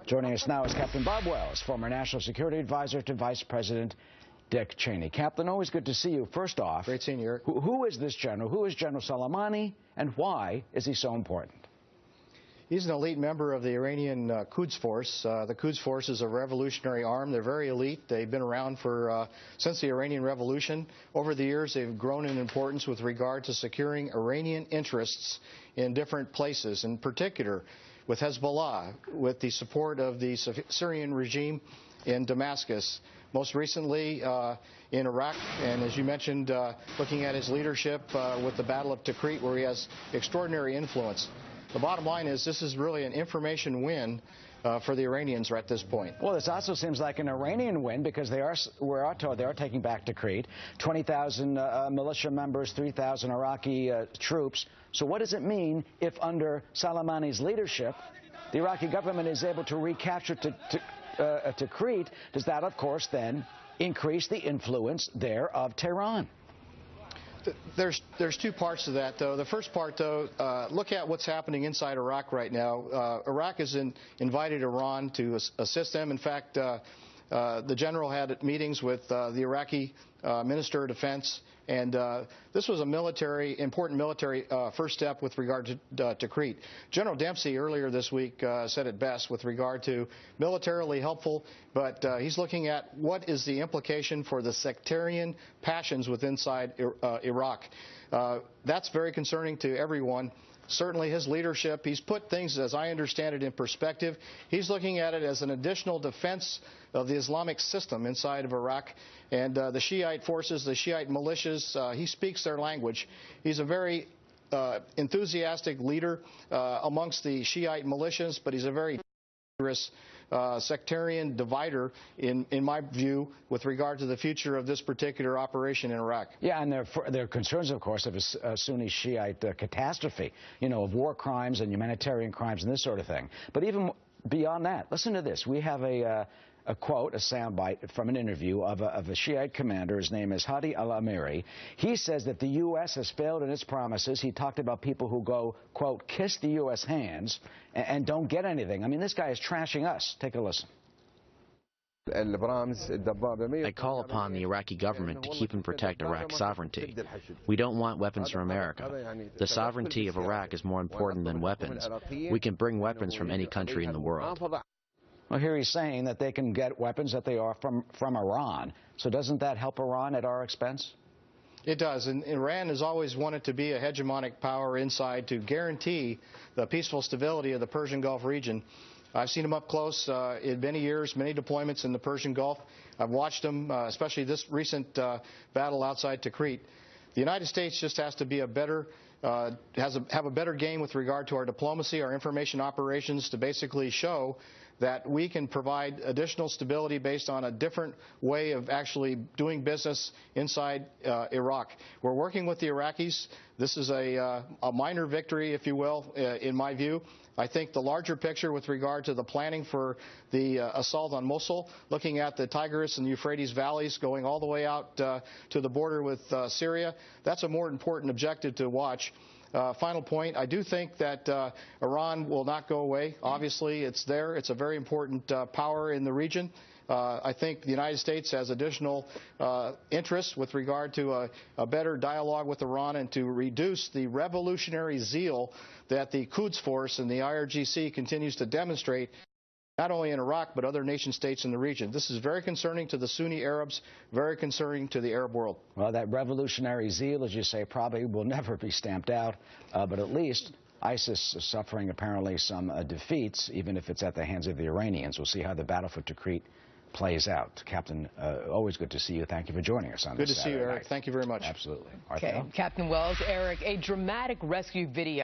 Joining us now is Captain Bob Wells, former National Security Advisor to Vice President Dick Cheney. Captain, always good to see you. First off, great seeing you, Eric. Who is this general? Who is General Soleimani, and why is he so important? He's an elite member of the Iranian Quds Force. The Quds Force is a revolutionary arm. They're very elite. They've been around for since the Iranian Revolution. Over the years, they've grown in importance with regard to securing Iranian interests in different places, in particular with Hezbollah, with the support of the Syrian regime in Damascus, most recently in Iraq, and as you mentioned, looking at his leadership with the Battle of Tikrit, where he has extraordinary influence. The bottom line is this is really an information win for the Iranians at this point. Well, this also seems like an Iranian win because we're told they are taking back Tikrit, 20,000 militia members, 3,000 Iraqi troops. So what does it mean if under Soleimani's leadership, the Iraqi government is able to recapture Tikrit? Does that, of course, then increase the influence there of Tehran? There's two parts to that, though. The first part, though, look at what's happening inside Iraq right now. Iraq has invited Iran to assist them. In fact, the general had meetings with the Iraqi Minister of Defense, and this was a important military first step with regard to Tikrit. General Dempsey earlier this week said it best with regard to militarily helpful, but he's looking at what is the implication for the sectarian passions within Iraq. That's very concerning to everyone. Certainly his leadership, he's put things, as I understand it, in perspective. He's looking at it as an additional defense of the Islamic system inside of Iraq. And the Shiite forces, the Shiite militias, he speaks their language. He's a very enthusiastic leader amongst the Shiite militias, but he's a very dangerous sectarian divider, in my view, with regard to the future of this particular operation in Iraq. Yeah, and there are concerns, of course, of a Sunni Shiite catastrophe, you know, of war crimes and humanitarian crimes and this sort of thing. But even beyond that, listen to this. We have a quote, a soundbite from an interview of a Shiite commander. His name is Hadi al-Amiri. He says that the U.S. has failed in its promises. He talked about people who go, quote, kiss the U.S. hands and don't get anything. I mean, this guy is trashing us. Take a listen. I call upon the Iraqi government to keep and protect Iraq's sovereignty. We don't want weapons from America. The sovereignty of Iraq is more important than weapons. We can bring weapons from any country in the world. Well, here he's saying that they can get weapons that they are from Iran. So doesn't that help Iran at our expense? It does. And Iran has always wanted to be a hegemonic power inside to guarantee the peaceful stability of the Persian Gulf region. I've seen them up close in many years, many deployments in the Persian Gulf. I've watched them, especially this recent battle outside Tikrit. The United States just has to be a better have a better game with regard to our diplomacy, our information operations, to basically show that we can provide additional stability based on a different way of actually doing business inside Iraq. We're working with the Iraqis. This is a minor victory, if you will, in my view. I think the larger picture with regard to the planning for the assault on Mosul, looking at the Tigris and Euphrates valleys going all the way out to the border with Syria, that's a more important objective to watch. Final point, I do think that Iran will not go away. Obviously, it's there. It's a very important power in the region. I think the United States has additional interests with regard to a better dialogue with Iran and to reduce the revolutionary zeal that the Quds Force and the IRGC continues to demonstrate, not only in Iraq, but other nation states in the region. This is very concerning to the Sunni Arabs, very concerning to the Arab world. Well, that revolutionary zeal, as you say, probably will never be stamped out, but at least ISIS is suffering apparently some defeats, even if it's at the hands of the Iranians. We'll see how the battle for Tikrit plays out. Captain, always good to see you. Thank you for joining us on this Saturday night. Good to see you, Eric. Thank you very much. Absolutely. Okay, Captain Wells, Eric, a dramatic rescue video